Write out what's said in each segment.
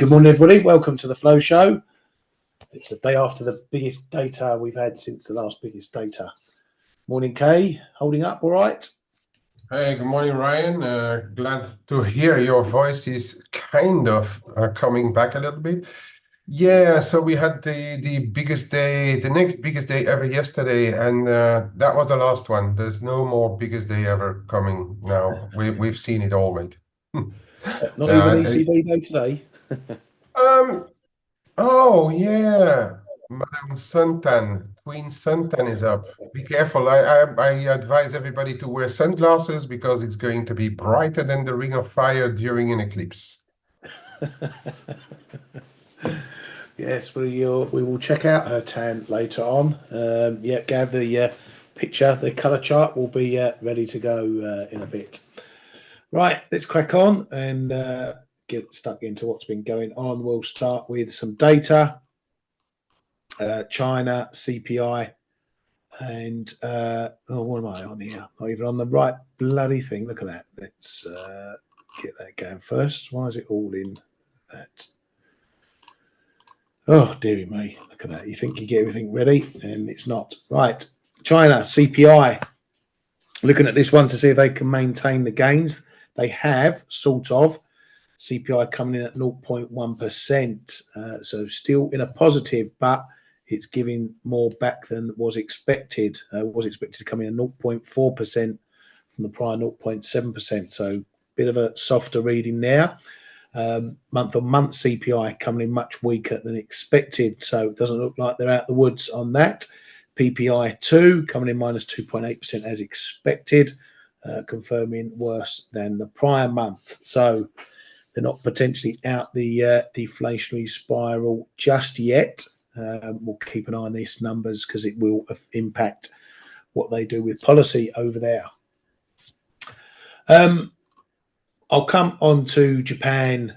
Good morning, everybody. Welcome to the Flow Show. It's the day after the biggest data we've had since the last biggest data. Morning, Kay. Holding up all right? Hey, good morning, Ryan. Glad to hear your voice is kind of coming back a little bit. Yeah, so we had the biggest day, the next biggest day ever yesterday, and that was the last one. There's no more biggest day ever coming now. We've seen it all, mate. Not even ECB day today. Um. Oh yeah, Madame Suntan, Queen Suntan is up. Be careful. I advise everybody to wear sunglasses because it's going to be brighter than the Ring of Fire during an eclipse. Yes, we will check out her tan later on. Yeah, Gav, the picture, the colour chart will be ready to go in a bit. Right, let's crack on and get stuck into what's been going on. We'll start with some data. China CPI, and what am I on here? Not even on the right bloody thing. Look at that. Let's get that going first. Why is it all in that? Oh, dearie me. Look at that. You think you get everything ready, and it's not. Right. China CPI. Looking at this one to see if they can maintain the gains. They have, sort of. CPI coming in at 0.1%. So still in a positive, but it's giving more back than was expected. Was expected to come in at 0.4% from the prior 0.7%. So bit of a softer reading there. Month-on-month CPI coming in much weaker than expected. So it doesn't look like they're out the woods on that. PPI 2 coming in minus 2.8% as expected, confirming worse than the prior month. So they're not potentially out the deflationary spiral just yet. We'll keep an eye on these numbers because it will impact what they do with policy over there. I'll come on to Japan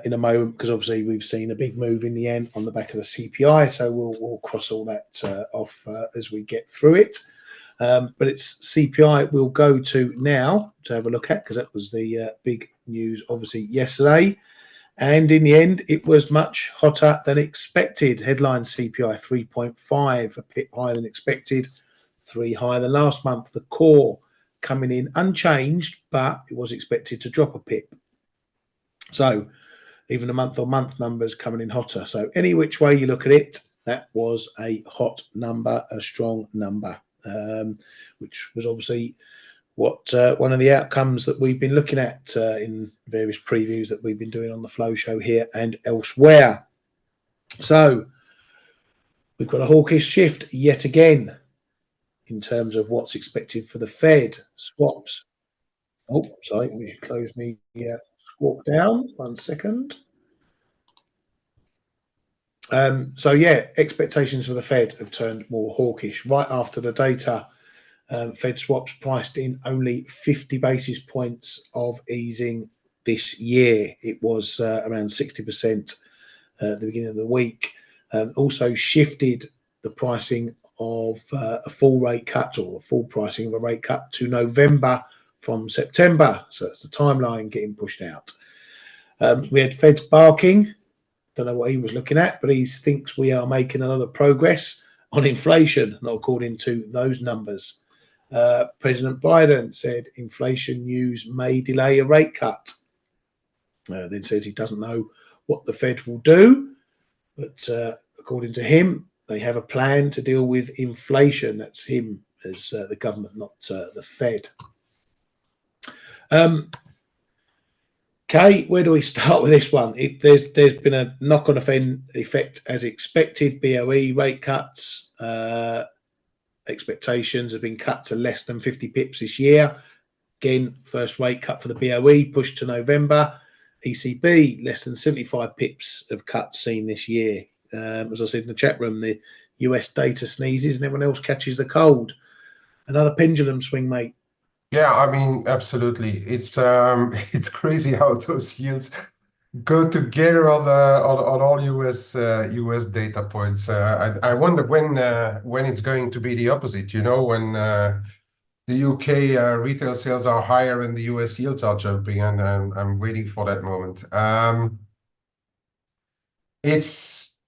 in a moment because obviously we've seen a big move in the yen on the back of the CPI. So we'll cross all that off as we get through it. But it's CPI we'll go to now to have a look at because that was the big news obviously yesterday. And in the end, it was much hotter than expected. Headline CPI 3.5, a pip higher than expected, 3 higher than last month. The core coming in unchanged, but it was expected to drop a pip. So even the month-on-month numbers coming in hotter. So any which way you look at it, that was a hot number, a strong number, which was obviously what one of the outcomes that we've been looking at in various previews that we've been doing on the Flow Show here and elsewhere. So we've got a hawkish shift yet again in terms of what's expected for the Fed swaps. Oh, sorry, let me close me squawk down 1 second. So yeah, expectations for the Fed have turned more hawkish right after the data. Fed swaps priced in only 50 basis points of easing this year. It was around 60% at the beginning of the week. Also shifted the pricing of a full rate cut or a full pricing of a rate cut to November from September. So that's the timeline getting pushed out. We had Fed barking. Don't know what he was looking at, but he thinks we are making a lot of progress on inflation, not according to those numbers. President Biden said inflation news may delay a rate cut. Then says he doesn't know what the Fed will do, but according to him, they have a plan to deal with inflation. That's him as the government, not the Fed. Kay, where do we start with this one? There's been a knock-on effect as expected. BOE rate cuts. Expectations have been cut to less than 50 pips this year. Again, first rate cut for the BOE pushed to November. ECB, less than 75 pips of cuts seen this year. As I said in the chat room, the US data sneezes and everyone else catches the cold. Another pendulum swing, mate. Yeah, I mean, absolutely. It's crazy how those yields go together on all US data points. I wonder when it's going to be the opposite. You know, when the UK retail sales are higher and the US yields are jumping, and I'm waiting for that moment. it's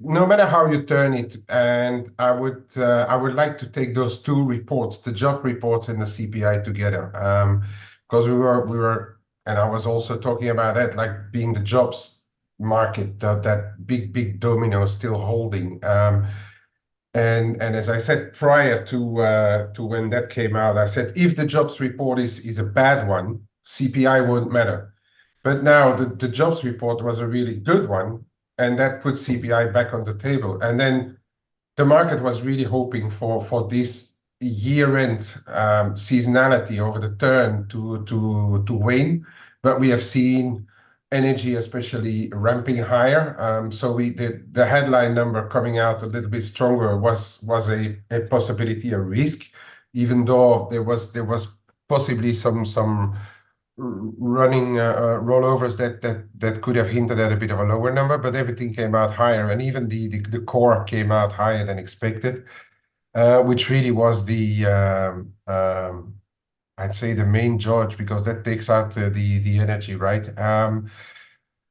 no matter how you turn it, and I would like to take those two reports, the job reports and the CPI together, because we were, and I was also talking about that, like being the jobs market, that big domino still holding. And as I said prior to when that came out, I said if the jobs report is a bad one, CPI won't matter. But now the jobs report was a really good one, and that put CPI back on the table. And then the market was really hoping for this year-end seasonality over the turn to wane, but we have seen energy especially ramping higher. So the headline number coming out a little bit stronger was a possibility, a risk, even though there was possibly some running rollovers that could have hinted at a bit of a lower number, but everything came out higher, and even the core came out higher than expected, which really was the I'd say the main judge, because that takes out the energy, right? And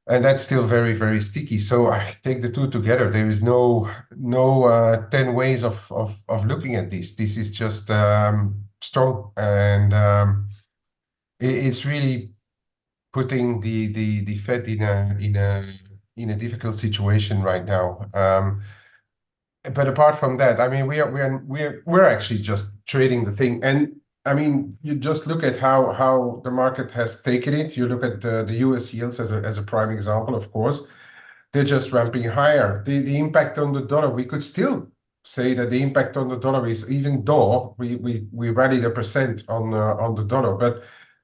that's still very, very sticky. So I take the two together. There is no 10 ways of looking at this. This is just strong, and it's really putting the Fed in a difficult situation right now. But apart from that, I mean, we're actually just trading the thing. And I mean, you just look at how the market has taken it. You look at the US yields as a prime example, of course. They're just ramping higher. The impact on the dollar, we could still say that the impact on the dollar is, even though we rallied 1% on the dollar, but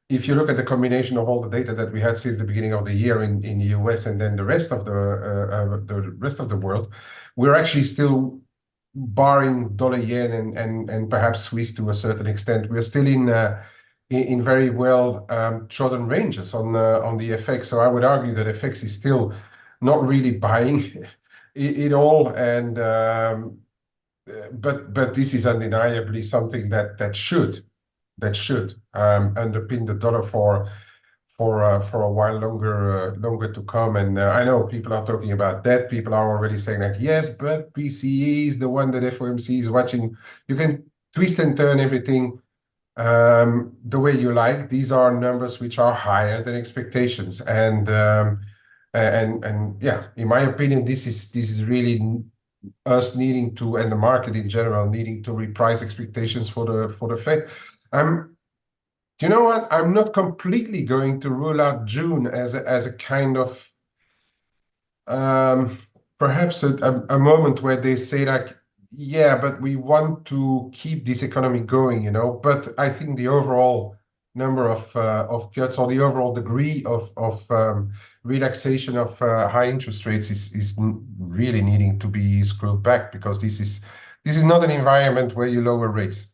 if you look at the combination of all the data that we had since the beginning of the year in the US and then the rest of the world, we're actually still, barring dollar yen and perhaps Swiss to a certain extent, we're still in very well trodden ranges on the FX. So I would argue that FX is still not really buying it all, and but this is undeniably something that should underpin the dollar for a while longer to come. And I know people are talking about that. People are already saying like, yes, but PCE is the one that FOMC is watching. You can twist and turn everything the way you like. These are numbers which are higher than expectations, and yeah, in my opinion, this is really us needing to, and the market in general needing to reprice expectations for the Fed. You know what? I'm not completely going to rule out June as a kind of perhaps a moment where they say like, yeah, but we want to keep this economy going, you know. But I think the overall number of cuts, or the overall degree of relaxation of high interest rates is really needing to be screwed back, because this is not an environment where you lower rates.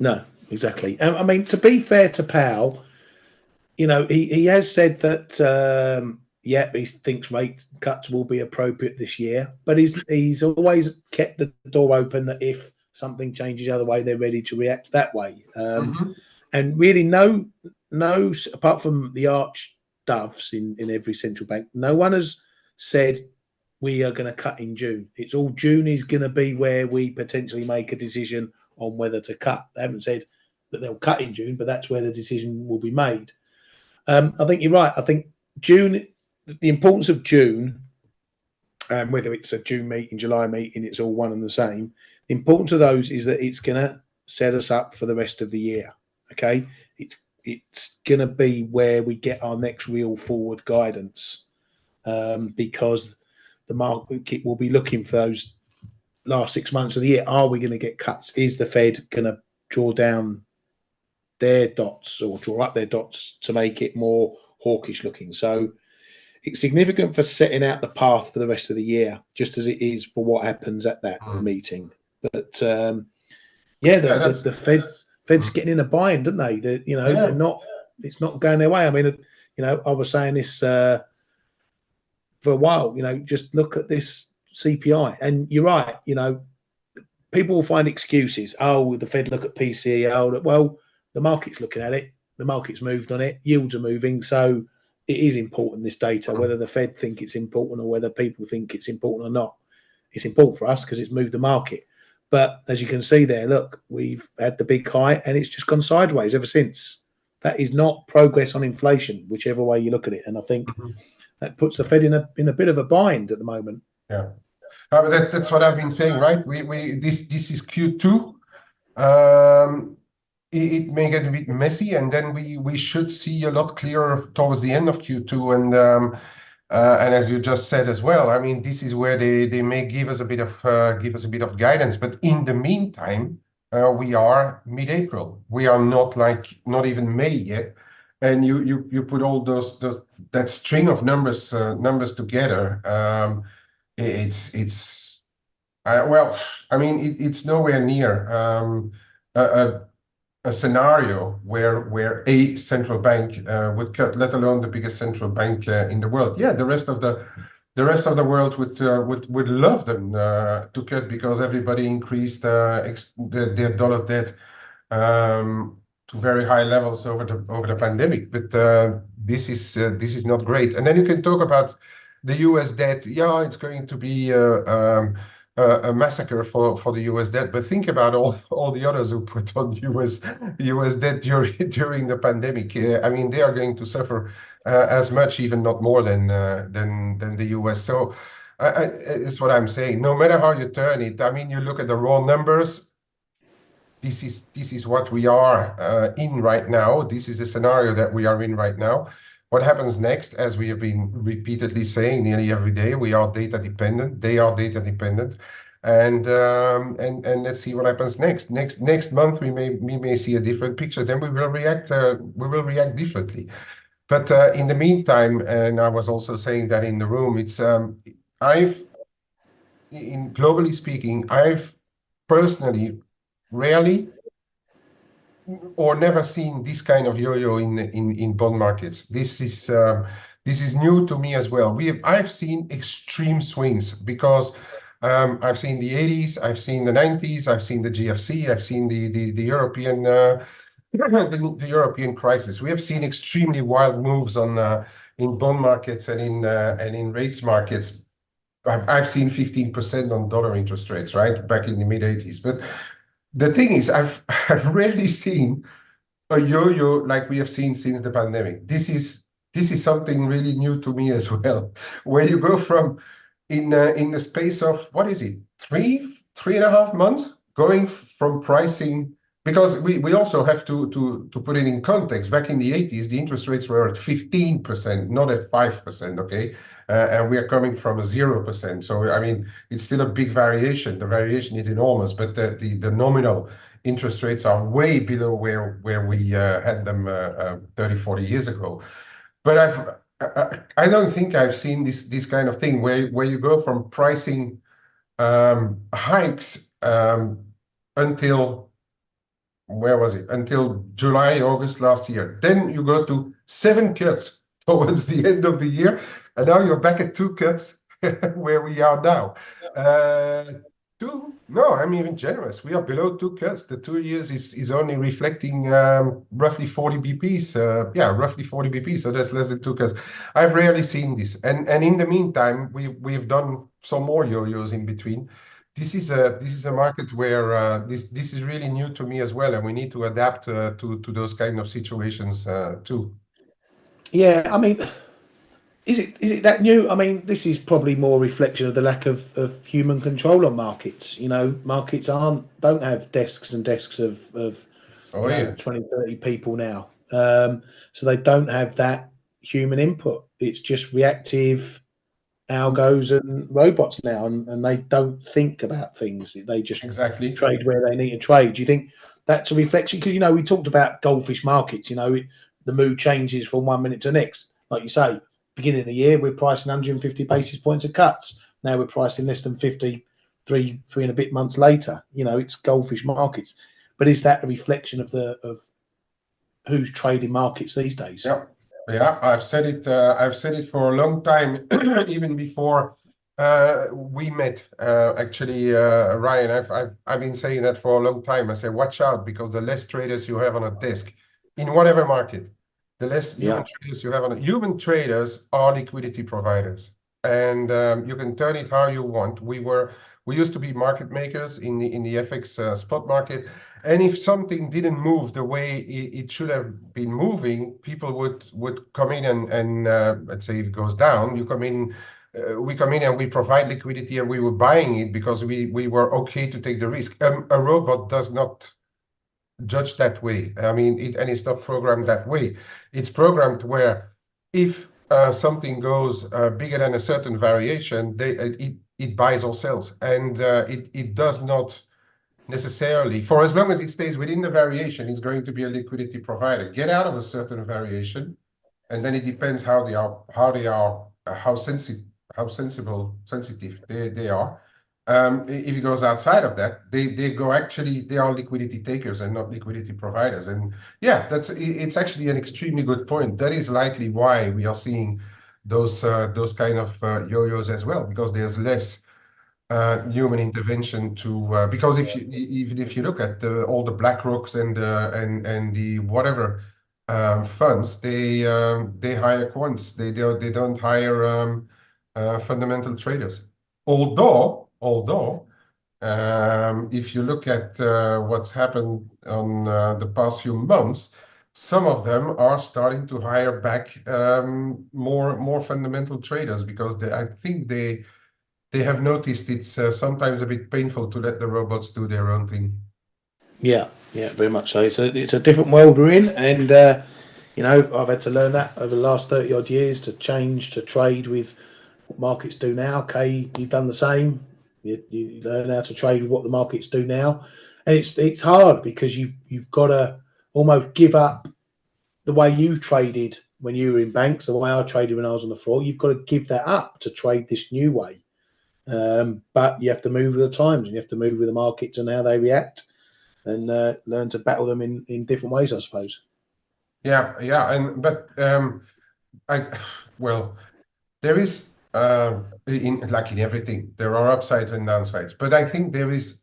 No, exactly. I mean, to be fair to Powell, you know, he has said that yeah, he thinks rate cuts will be appropriate this year, but he's always kept the door open that if something changes the other way, they're ready to react that way. And really, no, apart from the arch doves in every central bank, no one has said we are going to cut in June. It's all June is going to be where we potentially make a decision on whether to cut. They haven't said that they'll cut in June, but that's where the decision will be made. I think you're right. I think June, the importance of June, and whether it's a June meeting, July meeting, it's all one and the same. The importance of those is that it's going to set us up for the rest of the year. Okay, it's going to be where we get our next real forward guidance, because the market will be looking for those last 6 months of the year. Are we going to get cuts? Is the Fed going to draw down their dots or draw up their dots to make it more hawkish looking? So it's significant for setting out the path for the rest of the year, just as it is for what happens at that meeting. But yeah, the Fed's getting in a bind, don't they? They're not. It's not going their way. I mean, I was saying this for a while. Just look at this CPI, and you're right. People will find excuses. Oh, the Fed look at PCE. Oh, well, the market's looking at it. The market's moved on it. Yields are moving. So it is important, this data, whether the Fed think it's important or whether people think it's important or not. It's important for us because it's moved the market. But as you can see there, look, we've had the big high and it's just gone sideways ever since. That is not progress on inflation, whichever way you look at it. And I think that puts the Fed in a bit of a bind at the moment. Yeah, but that's what I've been saying, right? This is Q2. It may get a bit messy, and then we should see a lot clearer towards the end of Q2. And as you just said as well, I mean, this is where they may give us a bit of guidance. But in the meantime, we are mid-April. We are not even May yet, and you put all that string of numbers together. Well, I mean, it's nowhere near a scenario where a central bank would cut, let alone the biggest central bank in the world. Yeah, the rest of the world would love them to cut, because everybody increased their dollar debt to very high levels over the pandemic. But this is not great. And then you can talk about the US debt. Yeah, it's going to be a massacre for the US debt, but think about all the others who put on US debt during the pandemic. I mean, they are going to suffer as much, even not more than the US. So it's what I'm saying. No matter how you turn it, I mean, you look at the raw numbers. This is what we are in right now. This is the scenario that we are in right now. What happens next, as we have been repeatedly saying nearly every day, we are data dependent. They are data dependent, and let's see what happens next. Next month we may see a different picture. Then we will react. We will react differently. But in the meantime, and I was also saying that in the room, it's globally speaking, I've personally rarely or never seen this kind of yo-yo in bond markets. This is new to me as well. I've seen extreme swings, because I've seen the 80s, I've seen the 90s, I've seen the GFC, I've seen the European the European crisis. We have seen extremely wild moves in bond markets and in rates markets. I've seen 15% on dollar interest rates, right, back in the mid 80s. But the thing is, I've rarely seen a yo-yo like we have seen since the pandemic. This is something really new to me as well, where you go from in the space of, what is it, three and a half months, going from pricing, because we also have to put it in context. Back in the 80s, the interest rates were at 15%, not at 5%, okay? And we are coming from a 0%. So, I mean, it's still a big variation. The variation is enormous, but the nominal interest rates are way below where we had them 30, 40 years ago. But I don't think I've seen this kind of thing where you go from pricing hikes until, where was it? Until July, August last year. Then you go to 7 cuts towards the end of the year, and now you're back at 2 cuts where we are now. 2? No, I'm even generous. We are below 2 cuts. The 2 years is only reflecting roughly 40 BPs. Yeah, roughly 40 BPs. So that's less than 2 cuts. I've rarely seen this. And in the meantime, we've done some more yo-yos in between. This is a market where this is really new to me as well, and we need to adapt to those kind of situations too. Yeah, I mean, is it that new? I mean, this is probably more a reflection of the lack of human control on markets. You know, markets don't have desks and desks of 20, 30 people now. So they don't have that human input. It's just reactive algos and robots now, and they don't think about things. They just trade where they need to trade. Do you think that's a reflection? Because, you know, we talked about goldfish markets. You know, the mood changes from 1 minute to the next. Like you say, beginning of the year, we're pricing 150 basis points of cuts. Now we're pricing less than 50, three and a bit months later. You know, it's goldfish markets. But is that a reflection of who's trading markets these days? Yeah. Yeah, I've said it for a long time, even before we met. Actually, Ryan, I've been saying that for a long time. I say, watch out, because the less traders you have on a desk in whatever market, the less human Yeah. traders you have on it. Human traders are liquidity providers, and you can turn it how you want. We used to be market makers in the FX spot market, and if something didn't move the way it should have been moving, people would come in and let's say it goes down, you come in. We come in and we provide liquidity, and we were buying it because we were okay to take the risk. A robot does not judged that way. I mean, and it's not programmed that way. It's programmed where if something goes bigger than a certain variation, it buys or sells, and it does not necessarily, for as long as it stays within the variation, it's going to be a liquidity provider. Get out of a certain variation, and then it depends how sensitive they are. If it goes outside of that, they are liquidity takers and not liquidity providers. And yeah, it's actually an extremely good point. That is likely why we are seeing those kind of yo-yos as well, because there's less human intervention to because even if you look at all the BlackRocks and the whatever funds, they hire quants. They don't hire fundamental traders. Although if you look at what's happened on the past few months, some of them are starting to hire back more fundamental traders, because I think they have noticed it's sometimes a bit painful to let the robots do their own thing. Yeah, very much so. It's a different world we're in, and I've had to learn that over the last 30 odd years to change to trade with what markets do now. Kay, you've done the same. You learn how to trade with what the markets do now, and it's hard because you've got to almost give up the way you traded when you were in banks, the way I traded when I was on the floor. You've got to give that up to trade this new way. But you have to move with the times, and you have to move with the markets and how they react, and learn to battle them in different ways, I suppose. Yeah, well, there is in everything there are upsides and downsides, but I think there is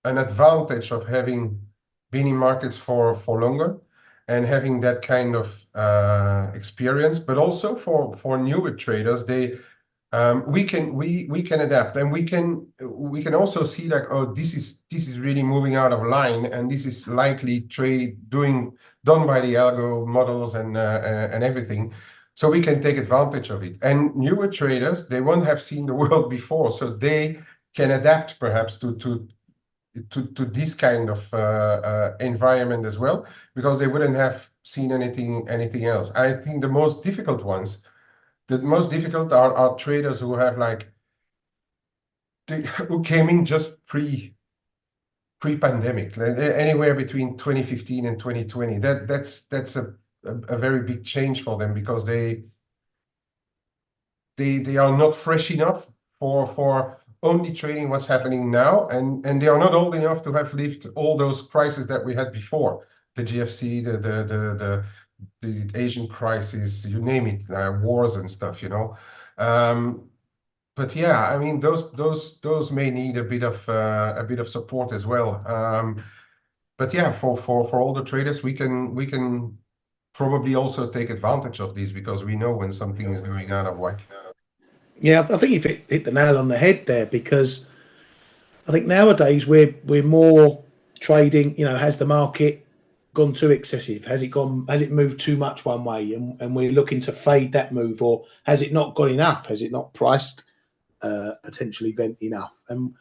an advantage of having been in markets for longer and having that kind of experience, but also for newer traders, we can adapt, and we can also see like, oh, this is really moving out of line, and this is likely done by the algo models and everything. So we can take advantage of it. And newer traders, they won't have seen the world before, so they can adapt perhaps to this kind of environment as well, because they wouldn't have seen anything else. I think the most difficult are traders who have who came in just pre-pandemic, anywhere between 2015 and 2020. That's a very big change for them, because they are not fresh enough for only trading what's happening now, and they are not old enough to have lived all those crises that we had before, the GFC, the Asian crisis, you name it, wars and stuff, but yeah, I mean, those may need a bit of support as well. But yeah, for all the traders, we can probably also take advantage of these, because we know when something is going out of whack. Yeah, I think you've hit the nail on the head there, because I think nowadays we're more trading. Has the market gone too excessive? Has it moved too much one way, and we're looking to fade that move, or has it not got enough? Has it not priced potential event enough? And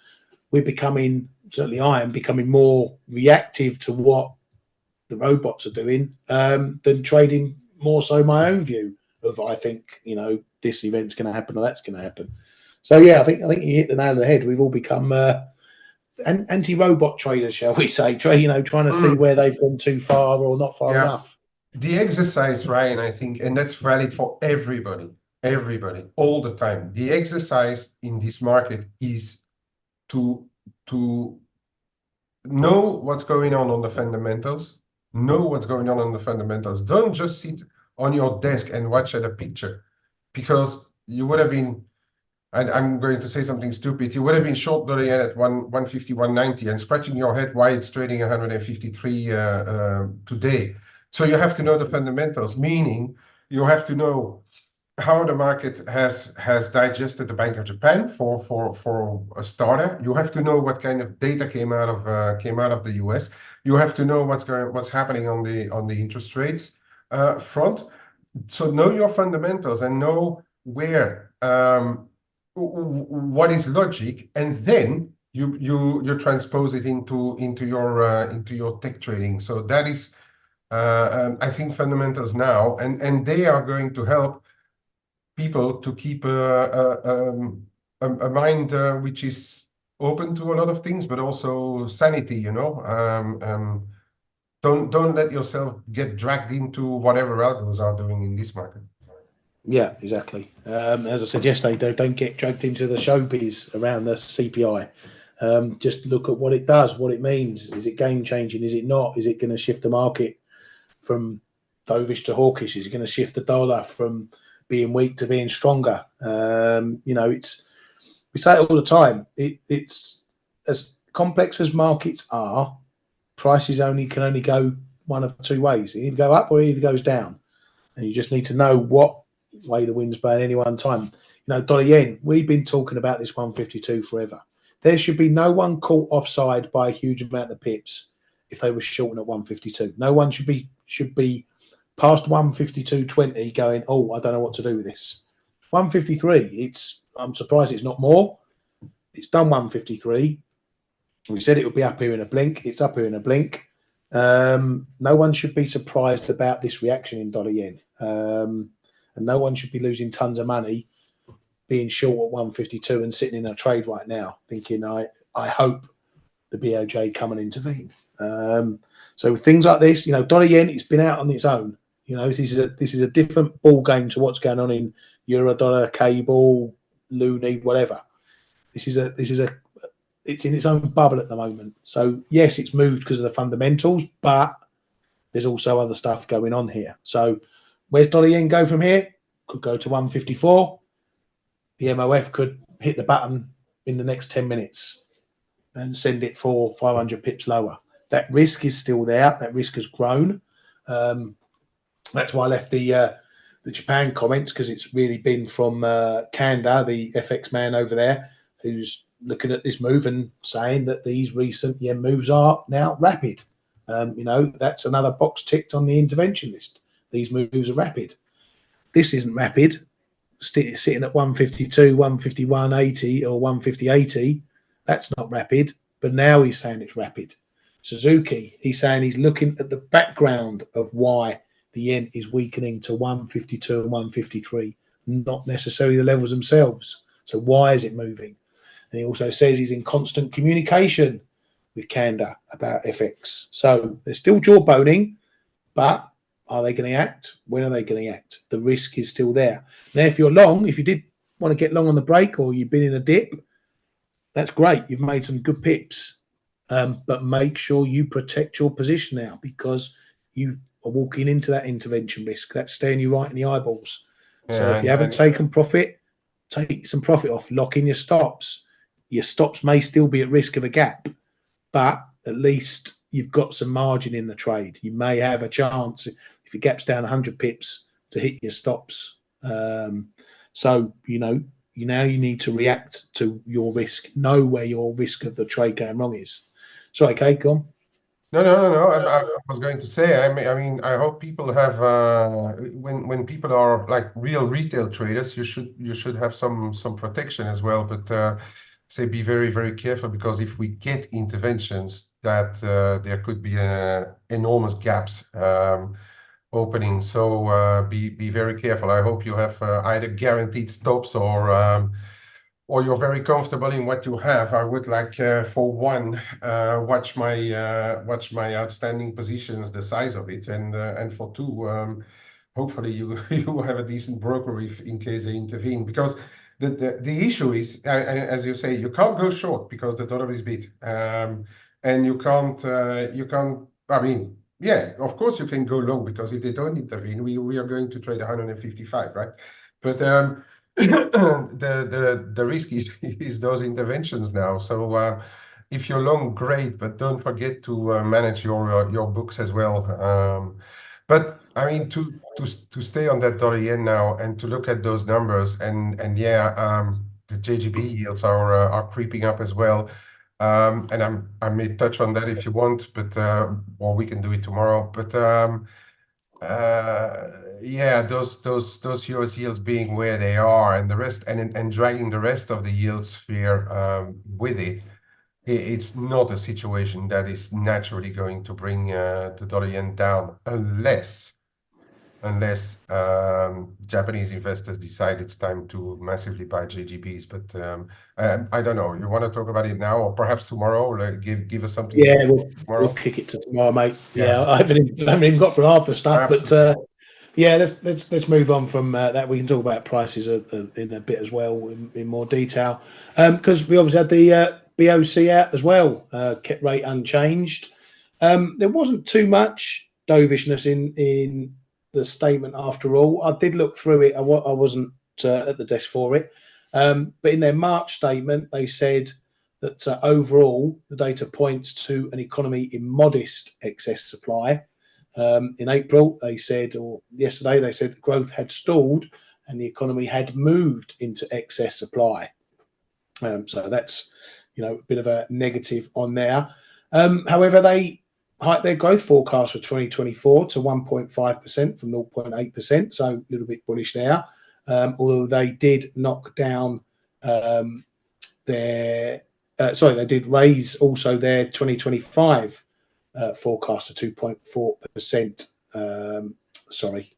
we're becoming, certainly I am becoming, more reactive to what the robots are doing than trading more so my own view of, I think, this event's going to happen or that's going to happen. So yeah, I think you hit the nail on the head. We've all become anti-robot traders, shall we say? Trying to see where they've gone too far or not far enough. The exercise, Ryan, I think, and that's valid for everybody, all the time. The exercise in this market is to know what's going on the fundamentals. Don't just sit on your desk and watch at a picture, because you would have been, I'm going to say something stupid, you would have been short the yen at 150, 190 and scratching your head why it's trading 153 today. So you have to know the fundamentals, meaning you have to know how the market has digested the Bank of Japan for a starter. You have to know what kind of data came out of the US. You have to know what's happening on the interest rates front. So know your fundamentals and know where what is logic, and then you transpose it into your tech trading. So that is I think fundamentals now, and they are going to help people to keep a mind which is open to a lot of things, but also sanity. Don't let yourself get dragged into whatever algos are doing in this market. Yeah, exactly. As I said yesterday, don't get dragged into the showbiz around the CPI. Just look at what it does, what it means. Is it game changing? Is it not? Is it going to shift the market from dovish to hawkish? Is it going to shift the dollar from being weak to being stronger? We say it all the time. It's as complex as markets are. Prices can only go one of two ways. It either go up or it either goes down, and you just need to know what way the wind's blowing any one time. Dollar yen. We've been talking about this 152 forever. There should be no one caught offside by a huge amount of pips if they were shorting at 152. No one should be past 152.20 going, oh, I don't know what to do with this. 153. I'm surprised it's not more. It's done 153. We said it would be up here in a blink. It's up here in a blink. No one should be surprised about this reaction in dollar yen. And no one should be losing tons of money being short at 152 and sitting in a trade right now thinking, I hope the BOJ come and intervene. So things like this, dollar yen, it's been out on its own. This is a different ball game to what's going on in euro dollar, cable, loonie, whatever. It's in its own bubble at the moment. So yes, it's moved because of the fundamentals, but there's also other stuff going on here. So where's dollar yen go from here? Could go to 154. The MOF could hit the button in the next 10 minutes and send it for 500 pips lower. That risk is still there. That risk has grown. That's why I left the Japan comments, because it's really been from Kanda, the FX man over there, who's looking at this move and saying that these recent yen moves are now rapid. That's another box ticked on the intervention list. These moves are rapid. This isn't rapid. Sitting at 152, 151.80 or 150.80, that's not rapid. But now he's saying it's rapid. Suzuki, he's saying he's looking at the background of why the yen is weakening to 152 and 153, not necessarily the levels themselves. So why is it moving? And he also says he's in constant communication with Kanda about FX. So they're still jawboning, but are they going to act? When are they going to act? The risk is still there. Now, if you're long, if you did want to get long on the break or you've been in a dip, that's great. You've made some good pips. But make sure you protect your position now, because you are walking into that intervention risk. That's staring you right in the eyeballs. So if you haven't taken profit, take some profit off. Lock in your stops. Your stops may still be at risk of a gap, but at least you've got some margin in the trade. You may have a chance, if it gaps down 100 pips, to hit your stops. So, now you need to react to your risk. Know where your risk of the trade going wrong is. Sorry, Kate, go on. No. I was going to say, I mean, I hope people have when people are like real retail traders, you should have some protection as well. But say be very, very careful, because if we get interventions, that there could be enormous gaps opening. So be very careful. I hope you have either guaranteed stops or you're very comfortable in what you have. I would like, for one, watch my outstanding positions, the size of it, and for two, hopefully you you have a decent broker if in case they intervene, because the issue is, as you say, you can't go short because the dollar is beat, and you can't. I mean, yeah, of course you can go long, because if they don't intervene, we are going to trade 155, right? But the risk is those interventions now. So if you're long, great, but don't forget to manage your books as well. But I mean, to stay on that dollar yen now and to look at those numbers, and yeah, the JGB yields are creeping up as well. And I may touch on that if you want, but or we can do it tomorrow. But yeah, those US yields being where they are, and the rest, and dragging the rest of the yield sphere with it. It's not a situation that is naturally going to bring the dollar yen down unless Japanese investors decide it's time to massively buy JGBs. But I don't know. You want to talk about it now, or perhaps tomorrow? Like give us something to Yeah, do we'll tomorrow. kick it to tomorrow, mate. Yeah, Yeah, I haven't even got through half the stuff, but absolutely. yeah, let's move on from that. We can talk about prices in a bit as well in more detail, because we obviously had the BOC out as well, kept rate unchanged. There wasn't too much dovishness in the statement after all. I did look through it. I wasn't at the desk for it, but in their March statement they said that overall the data points to an economy in modest excess supply. In April, they said, or yesterday, they said the growth had stalled and the economy had moved into excess supply. So that's, a bit of a negative on there. However, they hiked their growth forecast for 2024 to 1.5% from 0.8%, so a little bit bullish there. Although they did knock down their, they did raise also their 2025 forecast to 2.4%. Sorry,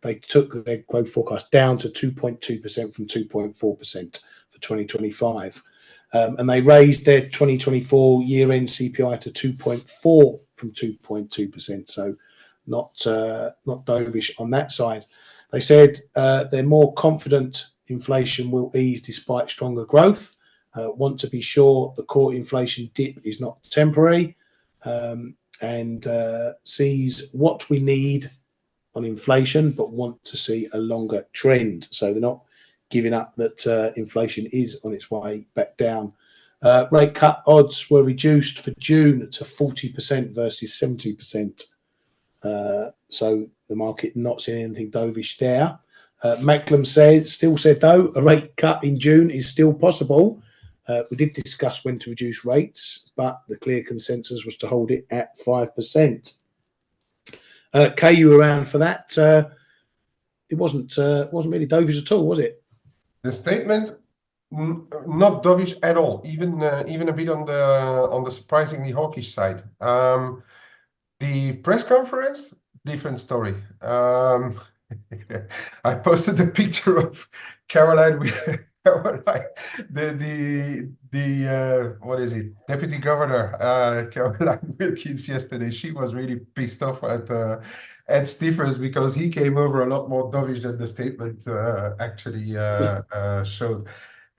they took their growth forecast down to 2.2% from 2.4% for 2025. And they raised their 2024 year-end CPI to 2.4 from 2.2%. So not dovish on that side. They said they're more confident inflation will ease despite stronger growth. Want to be sure the core inflation dip is not temporary, and sees what we need on inflation, but want to see a longer trend. So they're not giving up that inflation is on its way back down. Rate cut odds were reduced for June to 40% versus 70%. So the market not seeing anything dovish there. Macklem still said, though, a rate cut in June is still possible. We did discuss when to reduce rates, but the clear consensus was to hold it at 5%. Kay, you were around for that. It wasn't really dovish at all, was it? The statement not dovish at all, even a bit on the surprisingly hawkish side. The press conference, different story. I posted a picture of Caroline with Caroline, the what is it, Deputy Governor Caroline Wilkins yesterday. She was really pissed off at Stephens because he came over a lot more dovish than the statement actually showed,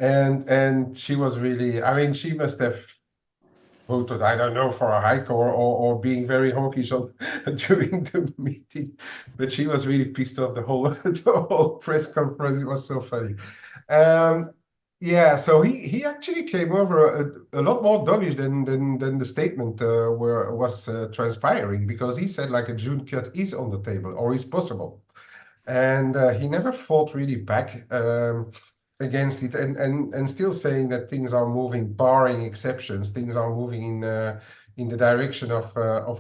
and she was really. I mean, she must have voted, I don't know, for a hike or being very hawkish on during the meeting. But she was really pissed off the whole the whole press conference. It was so funny. Yeah, so he actually came over a lot more dovish than the statement was transpiring, because he said like a June cut is on the table or is possible, and he never fought really back against it, and still saying that things are moving, barring exceptions, things are moving in the direction of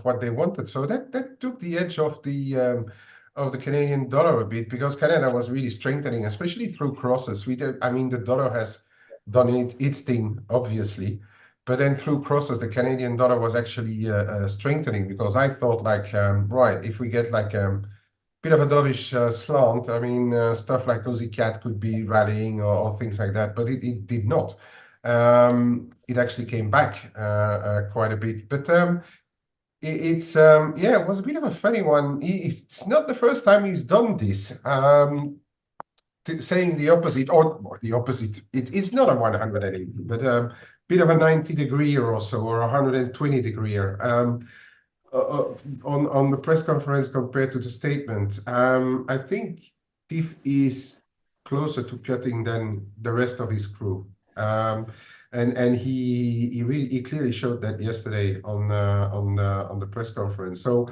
what they wanted. So that took the edge off of the Canadian dollar a bit, because Canada was really strengthening, especially through crosses. I mean, the dollar has done its thing, obviously, but then through crosses, the Canadian dollar was actually strengthening, because I thought like, right, if we get like bit of a dovish slant. I mean, stuff like Cozy Cat could be rallying or things like that, but it did not. It actually came back quite a bit. But it's yeah, it was a bit of a funny one. It's not the first time he's done this. Saying the opposite, or the opposite. It's not a 180, but a bit of a 90-degree or so, or 120-degree. On the press conference compared to the statement, I think Tiff is closer to cutting than the rest of his crew, and he clearly showed that yesterday on the press conference. So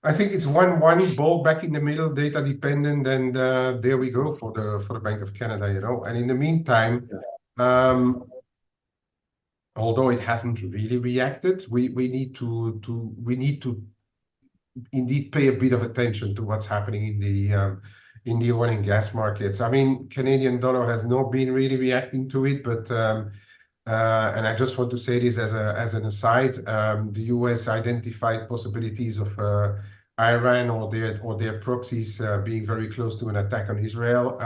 I think it's 1-1 ball back in the middle, data dependent, and there we go for the Bank of Canada, you know. And in the meantime, although it hasn't really reacted, we need to indeed pay a bit of attention to what's happening in the oil and gas markets. I mean, Canadian dollar has not been really reacting to it, but and I just want to say this as an aside, the US identified possibilities of Iran or their proxies being very close to an attack on Israel.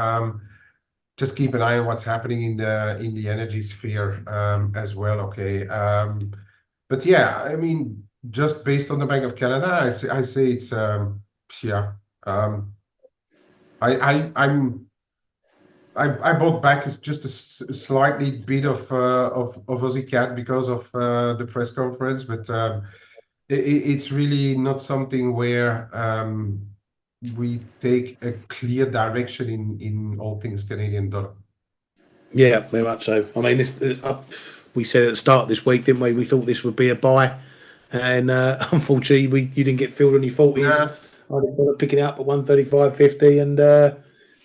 Just keep an eye on what's happening in the energy sphere as well. Okay, but yeah, I mean, just based on the Bank of Canada, I say it's yeah. I bought back just a slightly bit of Aussie Cat because of the press conference, but it's really not something where we take a clear direction in all things Canadian dollar. Yeah, very much so. I mean, we said at the start of this week, didn't we? We thought this would be a buy, and unfortunately, you didn't get filled on your 40s. Yeah. I didn't bother picking it up at 135.50, and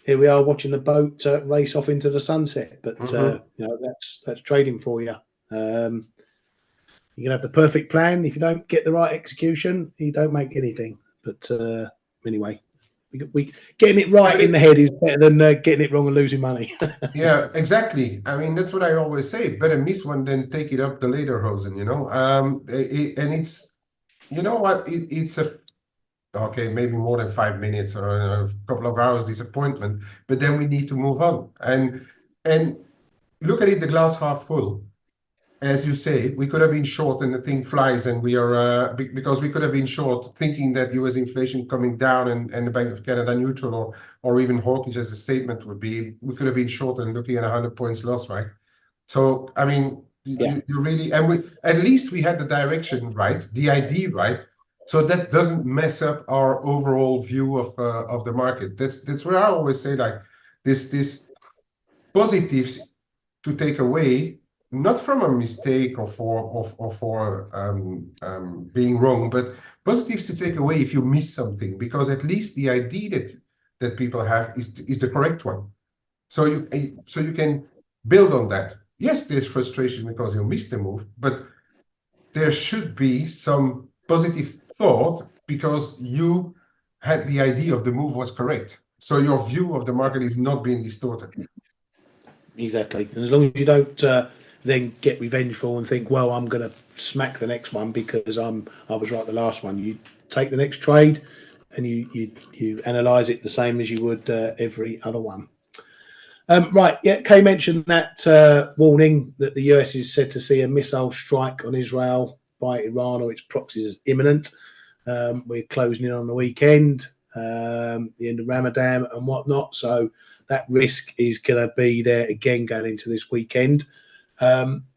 here we are watching the boat race off into the sunset. But you know, that's trading for you. You can have the perfect plan. If you don't get the right execution, you don't make anything. But anyway, we getting it right in the head is better than getting it wrong and losing money. Yeah, exactly. I mean, that's what I always say. Better miss one than take it up the lederhosen, you know. And it's, you know what, it's a okay, maybe more than 5 minutes or a couple of hours disappointment, but then we need to move on and look at it, the glass half full. As you say, we could have been short and the thing flies, and we are because we could have been short thinking that US inflation coming down and the Bank of Canada neutral or even hawkish as a statement would be, we could have been short and looking at 100 points loss, right? So I mean, you really, and we at least we had the direction right, the idea right, so that doesn't mess up our overall view of the market. That's where I always say, like, this positives to take away, not from a mistake or for being wrong, but positives to take away if you miss something, because at least the idea that people have is the correct one. So you can build on that. Yes, there's frustration because you missed the move, but there should be some positive thought because you had the idea of the move was correct. So your view of the market is not being distorted. Exactly. And as long as you don't then get revengeful and think, well, I'm going to smack the next one because I was right the last one. You take the next trade and you analyze it the same as you would every other one. Right, yeah, Kay mentioned that warning that the US is said to see a missile strike on Israel by Iran or its proxies is imminent. We're closing in on the weekend, the end of Ramadan and whatnot, so that risk is going to be there again going into this weekend.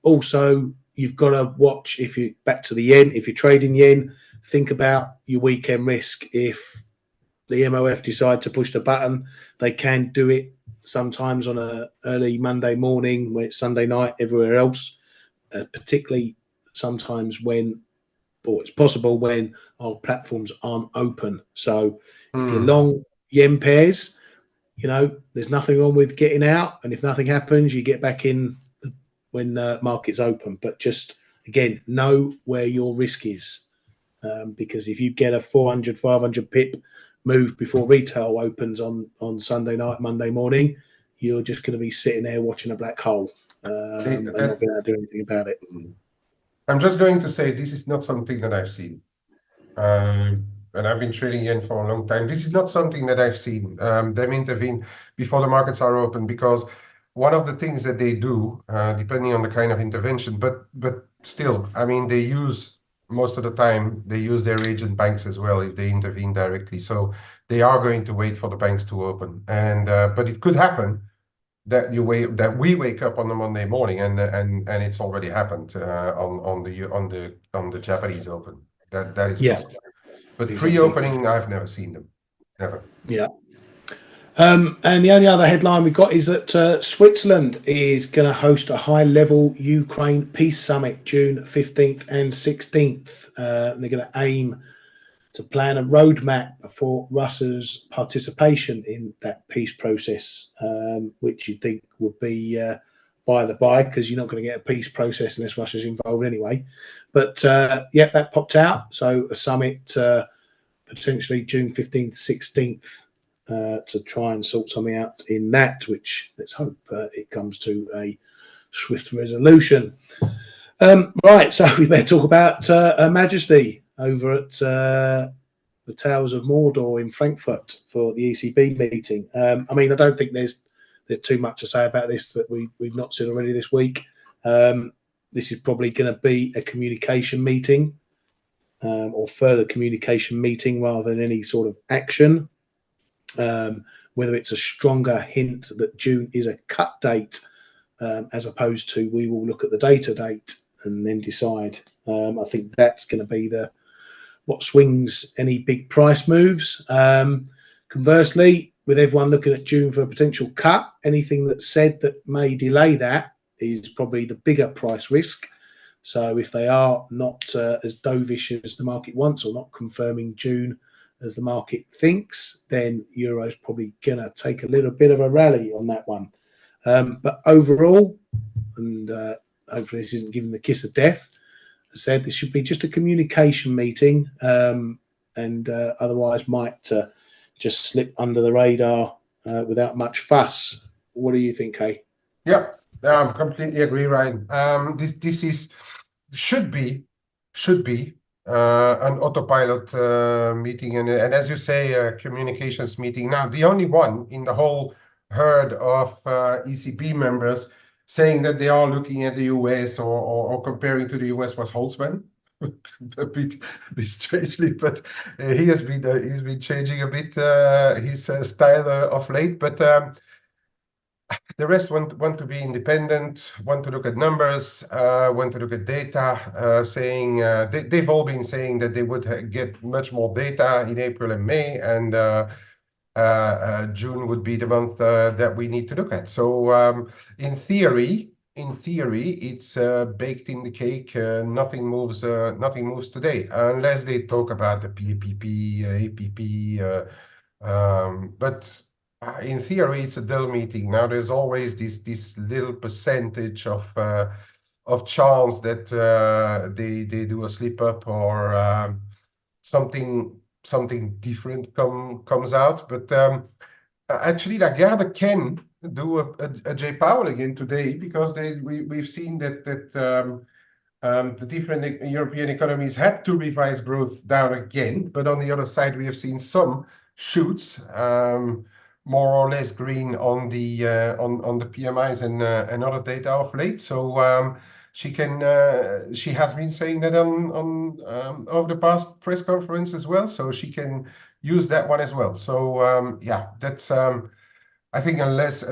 Also, you've got to watch, if you back to the yen, if you're trading yen, think about your weekend risk. If the MOF decide to push the button, they can do it sometimes on a early Monday morning where it's Sunday night everywhere else, particularly sometimes when, or it's possible when our platforms aren't open. So if you're long yen pairs, you know, there's nothing wrong with getting out, and if nothing happens, you get back in when market's open. But just, again, know where your risk is, because if you get a 400, 500 pip move before retail opens on Sunday night, Monday morning, you're just going to be sitting there watching a black hole and not being able to do anything about it. I'm just going to say this is not something that I've seen. And I've been trading yen for a long time. This is not something that I've seen them intervene before the markets are open, because one of the things that they do, depending on the kind of intervention, but still, I mean, they use, most of the time, they use their agent banks as well if they intervene directly. So they are going to wait for the banks to open. And but it could happen that we wake up on the Monday morning and it's already happened on the Japanese Open. That is possible. But exactly. Pre-opening, I've never seen them. Never. Yeah. And the only other headline we got is that Switzerland is going to host a high-level Ukraine peace summit June 15th and 16th. They're going to aim to plan a roadmap for Russia's participation in that peace process, which you'd think would be by the by, because you're not going to get a peace process unless Russia's involved anyway. But yeah, that popped out. So a summit potentially June 15th, 16th to try and sort something out in that, which let's hope it comes to a swift resolution. Right, so we better talk about Her Majesty over at the Towers of Mordor in Frankfurt for the ECB meeting. I mean, I don't think there's too much to say about this that we've not seen already this week. This is probably going to be a communication meeting or further communication meeting rather than any sort of action. Whether it's a stronger hint that June is a cut date as opposed to we will look at the data date and then decide. I think that's going to be what swings any big price moves. Conversely, with everyone looking at June for a potential cut, anything that's said that may delay that is probably the bigger price risk. So if they are not as dovish as the market wants or not confirming June as the market thinks, then Euro's probably going to take a little bit of a rally on that one. But overall, and hopefully this isn't giving the kiss of death, as I said, this should be just a communication meeting and otherwise might just slip under the radar without much fuss. What do you think, Kay? Yeah, I completely agree, Ryan. This should be an autopilot meeting, and as you say, a communications meeting. Now, the only one in the whole herd of ECB members saying that they are looking at the US or comparing to the US was Holtzman. a bit strangely, but he's been changing a bit his style of late. But the rest want to be independent, want to look at numbers, want to look at data, saying they've all been saying that they would get much more data in April and May, and June would be the month that we need to look at. So in theory, it's baked in the cake. Nothing moves today unless they talk about the PPP, APP. But in theory, it's a dull meeting. Now, there's always this little percentage of chance that they do a slip up or something different comes out. But actually, Lagarde can do a J Powell again today, because we've seen that the different European economies had to revise growth down again. But on the other side, we have seen some shoots, more or less green on the PMIs and other data of late. So she has been saying that on over the past press conference as well. So she can use that one as well. So yeah, that's I think unless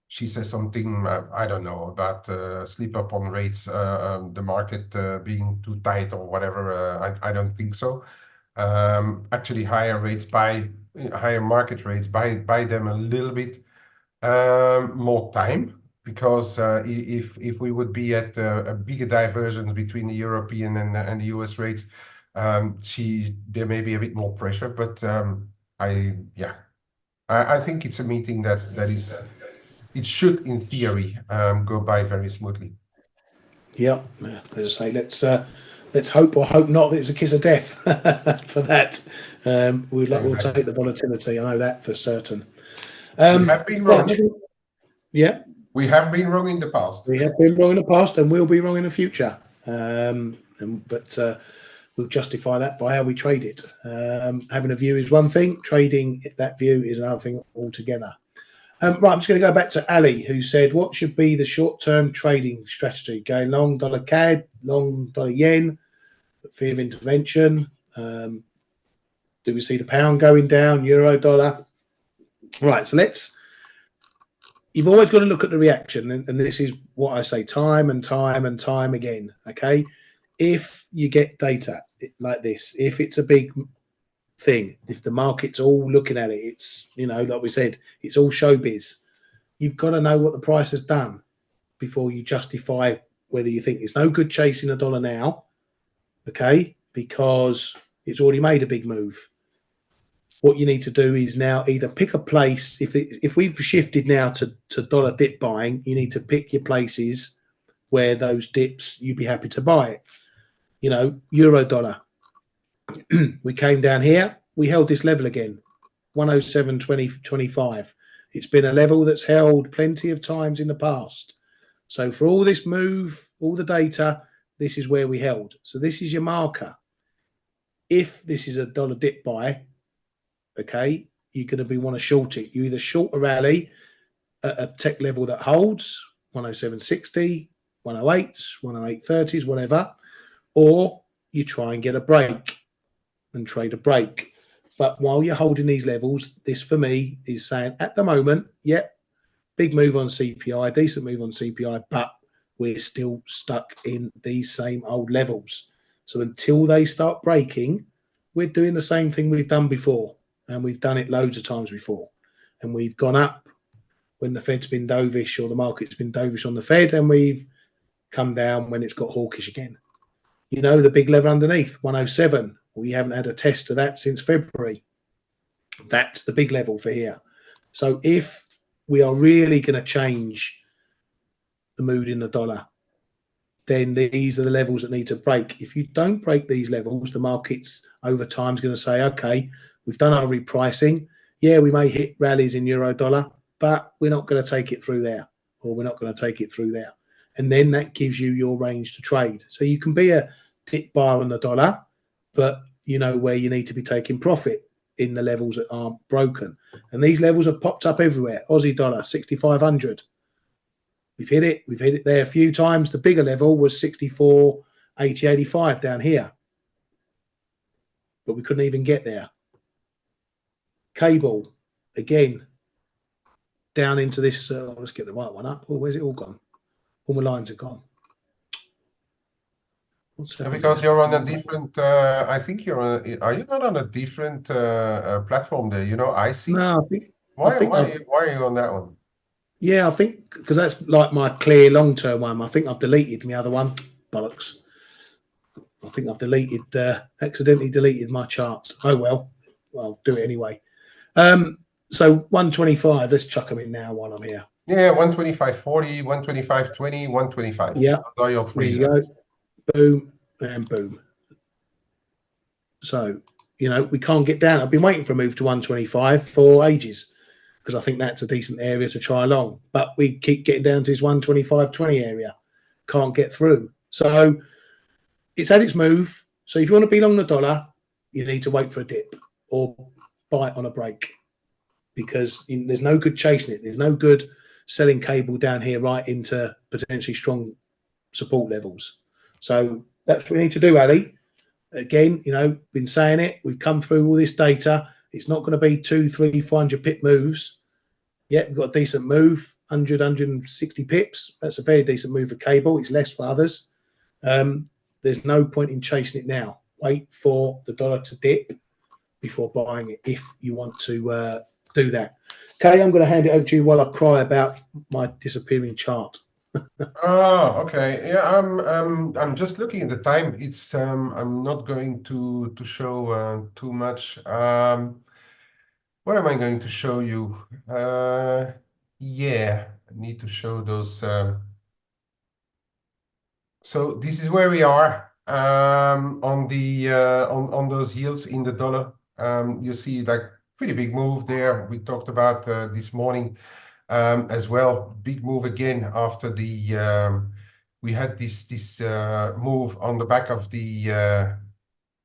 she says something, I don't know, about slip up on rates, the market being too tight or whatever. I don't think so. Actually, higher market rates buy them a little bit more time, because if we would be at a bigger divergence between the European and the US rates, there may be a bit more pressure. But I think it's a meeting that is. It should, in theory, go by very smoothly. Yeah, as I say, let's hope or hope not that it's a kiss of death for that. We'll take the volatility. I know that for certain. We have been wrong. Yeah, we have been wrong in the past. We have been wrong in the past, and we'll be wrong in the future. But we'll justify that by how we trade it. Having a view is one thing; trading that view is another thing altogether. Right, I'm just going to go back to Ali, who said, what should be the short-term trading strategy? Going long dollar CAD, long dollar yen, fear of intervention. Do we see the pound going down, euro dollar? Right, so you've always got to look at the reaction. And this is what I say time and time and time again, okay? If you get data like this, if it's a big thing, if the market's all looking at it, it's, like we said, it's all showbiz. You've got to know what the price has done before you justify whether you think it's no good chasing a dollar now, okay? because it's already made a big move. What you need to do is now either pick a place. If we've shifted now to dollar dip buying, you need to pick your places where those dips you'd be happy to buy it. You know, euro dollar. We came down here. We held this level again, 107.25. It's been a level that's held plenty of times in the past. So for all this move, all the data, this is where we held. So this is your marker. If this is a dollar dip buy, okay, you're going to want to short it. You either short a rally at a tech level that holds 107.60, 108s, 108.30s, whatever, or you try and get a break and trade a break. But while you're holding these levels, this for me is saying at the moment, yep, big move on CPI, decent move on CPI, but we're still stuck in these same old levels. So until they start breaking, we're doing the same thing we've done before. And we've done it loads of times before. And we've gone up when the Fed's been dovish or the market's been dovish on the Fed, and we've come down when it's got hawkish again. You know, the big level underneath, 107. We haven't had a test of that since February. That's the big level for here. So if we are really going to change the mood in the dollar, then these are the levels that need to break. If you don't break these levels, the market's over time is going to say, okay, we've done our repricing. Yeah, we may hit rallies in euro dollar, but we're not going to take it through there, or we're not going to take it through there. And then that gives you your range to trade. So you can be a dip buyer on the dollar, but you know where you need to be taking profit in the levels that aren't broken. And these levels have popped up everywhere. Aussie dollar, 6,500. We've hit it. We've hit it there a few times. The bigger level was 64, 80, 85 down here. But we couldn't even get there. Cable, again, down into this. Let's get the right one up. Oh, where's it all gone? All my lines are gone. Because you're on a different, I think you're on, are you not on a different platform there? You know, I see. No, Why are you on that one? Yeah, I think because that's like my clear long-term one. I think I've deleted my other one. Bollocks. I think I've accidentally deleted my charts. Oh, well, I'll do it anyway. So 125, let's chuck them in now while I'm here. Yeah, 125.40, 125.20, 125. Yeah, Those are your three. There you go. Boom and boom. So, you know, we can't get down. I've been waiting for a move to 125 for ages because I think that's a decent area to try along. But we keep getting down to this 125.20 area. Can't get through. So it's had its move. So if you want to be long the dollar, you need to wait for a dip or buy it on a break, because there's no good chasing it. There's no good selling cable down here right into potentially strong support levels. So that's what we need to do, Ali. Again, you know, been saying it. We've come through all this data. It's not going to be 200, 300, 400 pip moves. Yeah, we've got a decent move, 100, 160 pips. That's a very decent move for cable. It's less for others. There's no point in chasing it now. Wait for the dollar to dip before buying it if you want to do that. Okay, I'm going to hand it over to you while I cry about my disappearing chart. Oh, okay. Yeah, I'm just looking at the time. It's I'm not going to show too much. What am I going to show you? Yeah, I need to show those. So this is where we are on the on those yields in the dollar. You see like pretty big move there. We talked about this morning as well. Big move again after the we had this move on the back of the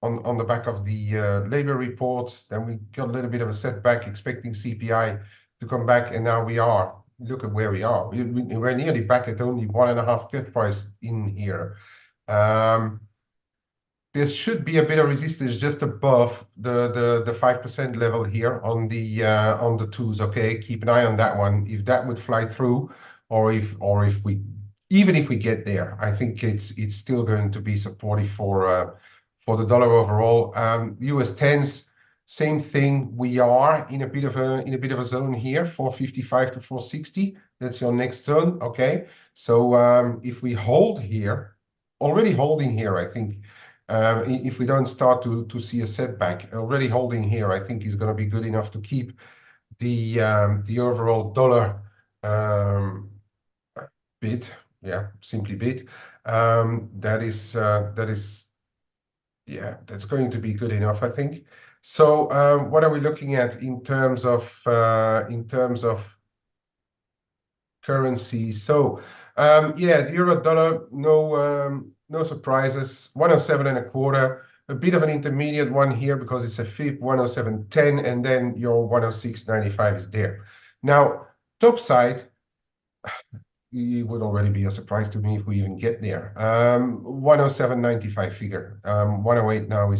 on the back of the labor report. Then we got a little bit of a setback, expecting CPI to come back, and now we are. Look at where we are. We're nearly back at only 1.5 cut price in here. There should be a bit of resistance just above the 5% level here on the twos. Okay, keep an eye on that one. If that would fly through, or if we even if we get there, I think it's still going to be supportive for the dollar overall. US 10s, same thing. We are in a bit of a zone here, 455 to 460. That's your next zone. Okay, so if we hold here, already holding here, I think if we don't start to see a setback. Already holding here, I think is going to be good enough to keep the overall dollar bid, simply bid. That's going to be good enough, I think. So what are we looking at in terms of currency? So the euro dollar, no surprises. 107 and a quarter. A bit of an intermediate one here because it's a fib 107.10, and then your 106.95 is there. Now, top side, it would already be a surprise to me if we even get there. 107.95 figure. 108 now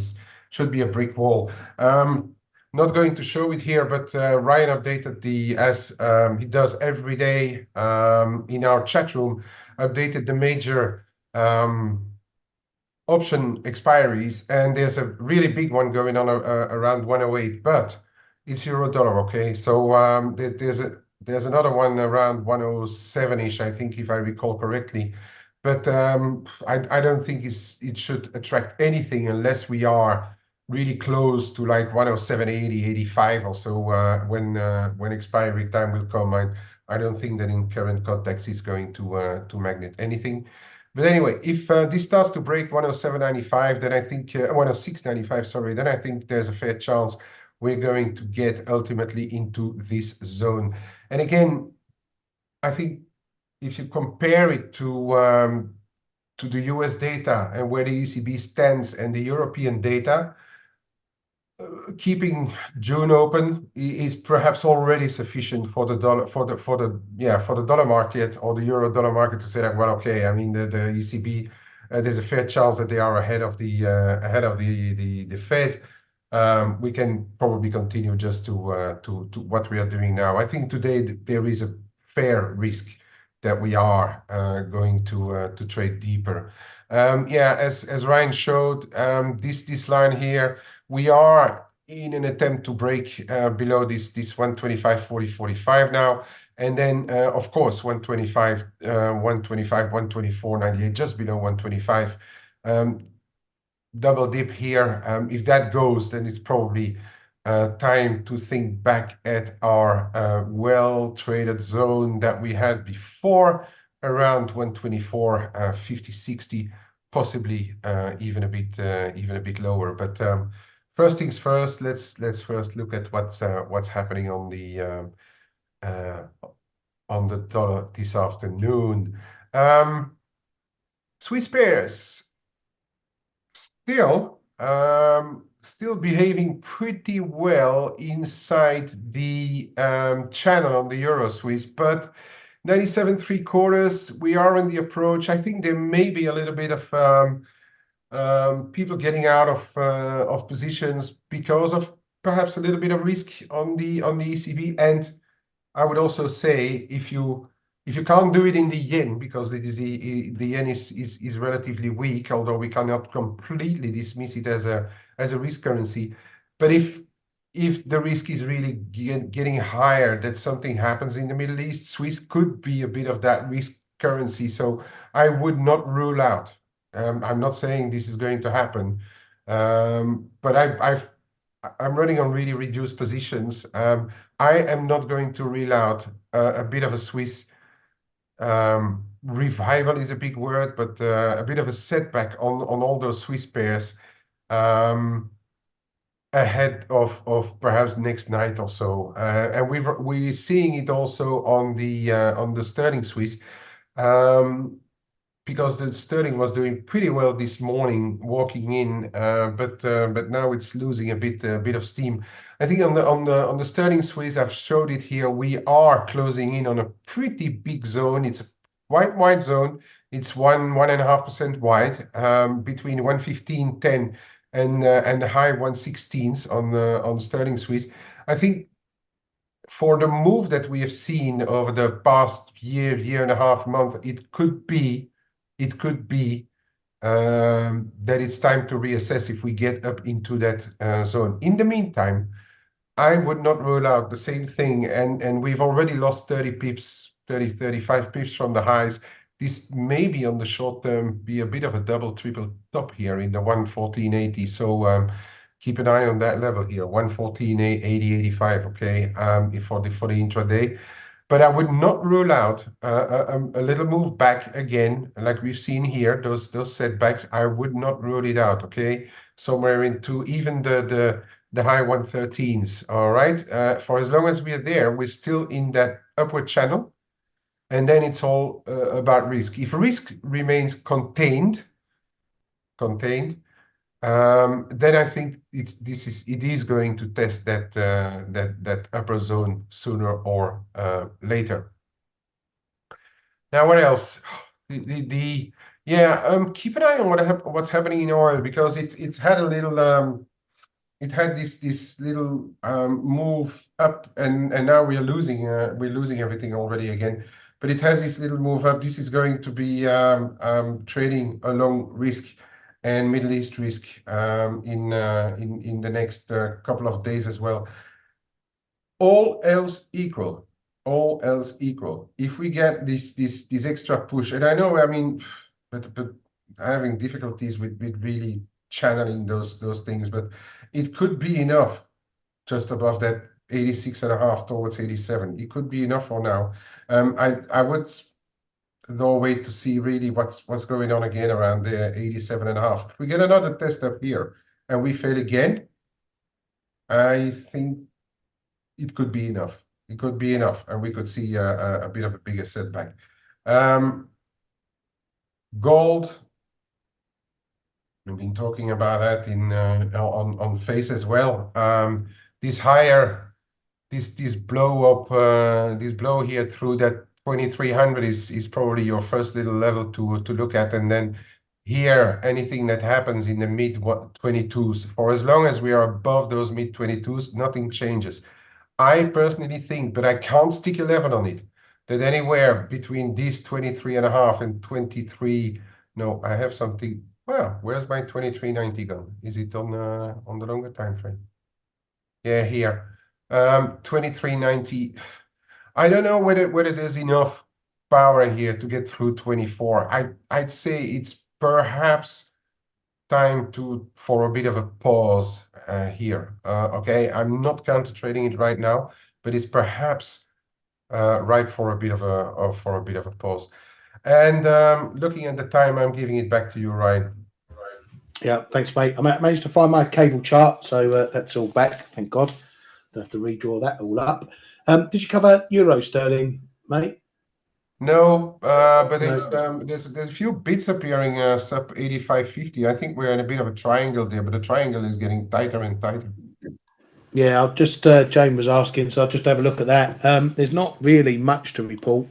should be a brick wall. Not going to show it here, but Ryan updated as he does every day in our chat room, updated the major option expiries, and there's a really big one going on around 108, but it's euro dollar, okay? So there's another one around 107-ish, I think, if I recall correctly. But I don't think it should attract anything unless we are really close to like 107.80, 85 or so when expiry time will come. I don't think that in current context is going to magnet anything. But anyway, if this starts to break 107.95, then I think 106.95, sorry, then I think there's a fair chance we're going to get ultimately into this zone. And again, I think if you compare it to the US data and where the ECB stands and the European data, keeping June open is perhaps already sufficient for the dollar for the dollar market or the euro dollar market to say that, well, okay, I mean the ECB, there's a fair chance that they are ahead of the Fed. We can probably continue just to what we are doing now. I think today there is a fair risk that we are going to trade deeper. As Ryan showed, this line here, we are in an attempt to break below this 125.40-45 now, and then of course 125, 124.98, just below 125. Double dip here. If that goes, then it's probably time to think back at our well-traded zone that we had before, around 124.50-60, possibly even a bit lower. But first things first, let's first look at what's happening on the dollar this afternoon. Swiss pairs still behaving pretty well inside the channel on the Euro Swiss, but 97.75, we are in the approach. I think there may be a little bit of people getting out of positions because of perhaps a little bit of risk on the ECB. And I would also say if you can't do it in the yen, because the yen is relatively weak, although we cannot completely dismiss it as a risk currency. But if the risk is really getting higher, that something happens in the Middle East, Swiss could be a bit of that risk currency. So I would not rule out. I'm not saying this is going to happen, but I'm running on really reduced positions. I am not going to rule out a bit of a Swiss revival is a big word, but a bit of a setback on all those Swiss pairs ahead of perhaps next night or so. And we're seeing it also on the sterling Swiss. Because the sterling was doing pretty well this morning walking in, but now it's losing a bit of steam. I think on the sterling Swiss, I've showed it here. We are closing in on a pretty big zone. It's a quite wide zone. It's 1.5% wide, between 115.10 and the high 116s on sterling Swiss. I think for the move that we have seen over the past year and a half month, it could be that it's time to reassess if we get up into that zone. In the meantime, I would not rule out the same thing, and we've already lost 30 pips, 35 pips from the highs. this maybe on the short term be a bit of a double, triple top here in the 114.80. So keep an eye on that level here, 114.80, 85, okay, for the intraday. But I would not rule out a little move back again, like we've seen here, those setbacks. I would not rule it out, okay? Somewhere into even the high 113s, all right? For as long as we're there, we're still in that upward channel. And then it's all about risk. If risk remains contained, then I think it is going to test that upper zone sooner or later. Now, what else? Keep an eye on what's happening in oil, because it's had a little it had this little move up, and now we're losing everything already again. But it has this little move up. This is going to be trading along risk and Middle East risk in the next couple of days as well. All else equal, if we get this extra push, and I know, I mean, but I'm having difficulties with really channeling those things, but it could be enough just above that 86.5 towards 87. It could be enough for now. I would though wait to see really what's going on again around the 87.5. If we get another test up here and we fail again, I think it could be enough. It could be enough, and we could see a bit of a bigger setback. Gold, we've been talking about that in on face as well. This higher, this blow up, this blow here through that 2300 is probably your first little level to look at, and then here anything that happens in the mid 22s, for as long as we are above those mid 22s, nothing changes. I personally think, but I can't stick a level on it, that anywhere between this 23.5 and 23, no, I have something. Well, where's my 2390 gone? Is it on the longer time frame? Yeah, here. 2390. I don't know whether there's enough power here to get through 24. I'd say it's perhaps time for a bit of a pause here. Okay, I'm not counter trading it right now, but it's perhaps right for a bit of a pause. And looking at the time, I'm giving it back to you, Ryan. Yeah, thanks, mate. I managed to find my cable chart, so that's all back. Thank God. Don't have to redraw that all up. Did you cover euro sterling, mate? No, but it's there's a few bits appearing sub 85.50. I think we're in a bit of a triangle there, but the triangle is getting tighter and tighter. Yeah, I'll just Jane was asking, so I'll just have a look at that. There's not really much to report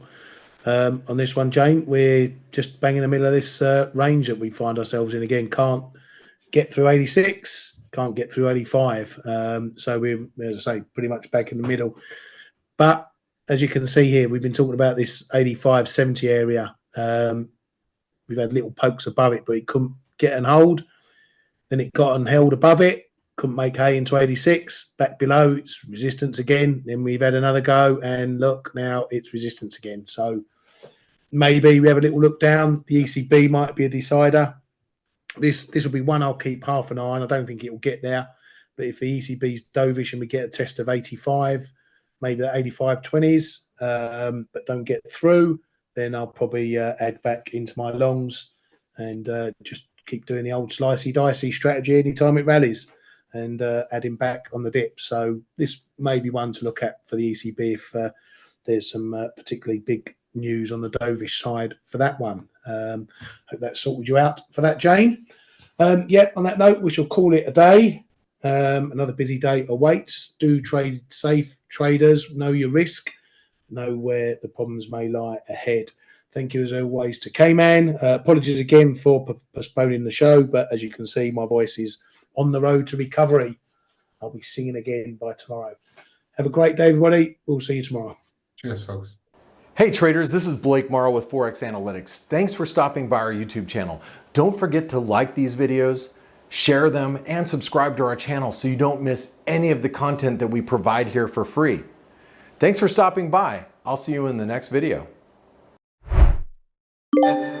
on this one, Jane. We're just bang in the middle of this range that we find ourselves in again. Can't get through 86, can't get through 85. So we're, as I say, pretty much back in the middle. But as you can see here, we've been talking about this 85, 70 area. We've had little pokes above it, but it couldn't get and hold. Then it got and held above it. Couldn't make hay into 86. Back below, it's resistance again. Then we've had another go, and look, now it's resistance again. So maybe we have a little look down. The ECB might be a decider. This will be one I'll keep half an eye on. I don't think it will get there. But if the ECB's dovish and we get a test of 85, maybe the 85.20s, but don't get through, then I'll probably add back into my longs and just keep doing the old slicey dicey strategy anytime it rallies and adding back on the dip. So this may be one to look at for the ECB if there's some particularly big news on the dovish side for that one. Hope that sorted you out for that, Jane. On that note, we shall call it a day. Another busy day awaits. Do trade safe, traders. Know your risk. Know where the problems may lie ahead. Thank you as always to K-Man. Apologies again for postponing the show, but as you can see, my voice is on the road to recovery. I'll be singing again by tomorrow. Have a great day, everybody. We'll see you tomorrow. Cheers, folks. Hey traders, this is Blake Morrow with ForexAnalytix. Thanks for stopping by our YouTube channel. Don't forget to like these videos, share them, and subscribe to our channel so you don't miss any of the content that we provide here for free. Thanks for stopping by. I'll see you in the next video. you.